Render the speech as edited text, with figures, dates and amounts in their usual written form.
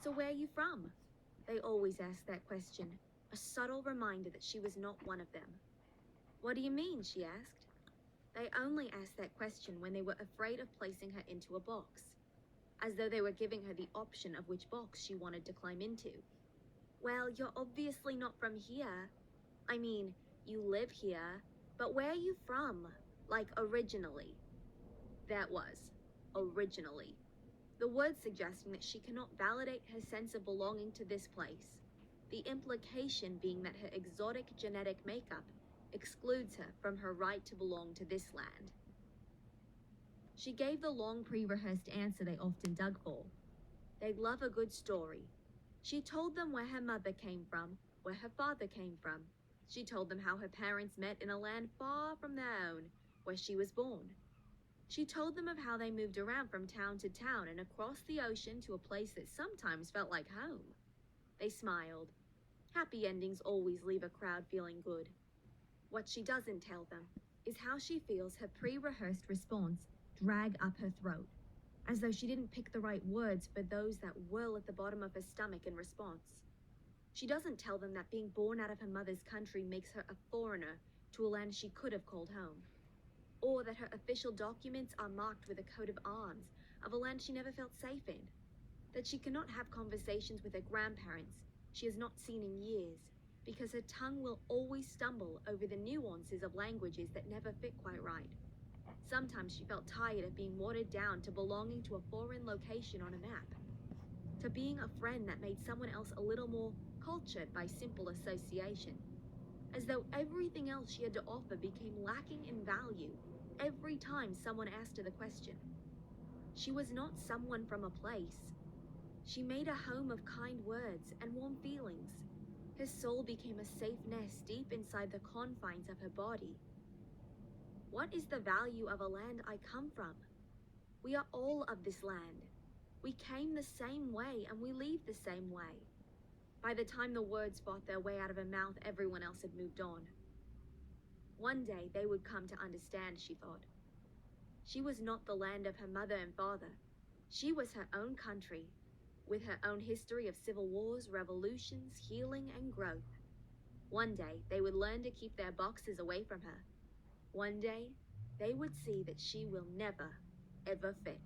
"So where are you from?" They always asked that question, a subtle reminder that she was not one of them. "What do you mean?" she asked. They only asked that question when they were afraid of placing her into a box, as though they were giving her the option of which box she wanted to climb into. "Well, you're obviously not from here. I mean, you live here, but where are you from? Like, originally?" That was, originally. The word suggesting that she cannot validate her sense of belonging to this place. The implication being that her exotic genetic makeup excludes her from her right to belong to this land. She gave the long pre-rehearsed answer they often dug for. They'd love a good story. She told them where her mother came from, where her father came from. She told them how her parents met in a land far from their own, where she was born. She told them of how they moved around from town to town and across the ocean to a place that sometimes felt like home. They smiled. Happy endings always leave a crowd feeling good. What she doesn't tell them is how she feels her pre-rehearsed response drag up her throat, as though she didn't pick the right words for those that whirl at the bottom of her stomach in response. She doesn't tell them that being born out of her mother's country makes her a foreigner to a land she could have called home, or that her official documents are marked with a coat of arms of a land she never felt safe in, that she cannot have conversations with her grandparents she has not seen in years because her tongue will always stumble over the nuances of languages that never fit quite right. Sometimes she felt tired of being watered down to belonging to a foreign location on a map, to being a friend that made someone else a little more cultured by simple association, as though everything else she had to offer became lacking in value every time someone asked her the question. She was not someone from a place. She made a home of kind words and warm feelings. Her soul became a safe nest deep inside the confines of her body. What is the value of a land I come from? We are all of this land. We came the same way and we leave the same way. By the time the words fought their way out of her mouth, everyone else had moved on. One day they would come to understand, she thought. She was not the land of her mother and father. She was her own country, with her own history of civil wars, revolutions, healing, and growth. One day they would learn to keep their boxes away from her. One day they would see that she will never, ever fit.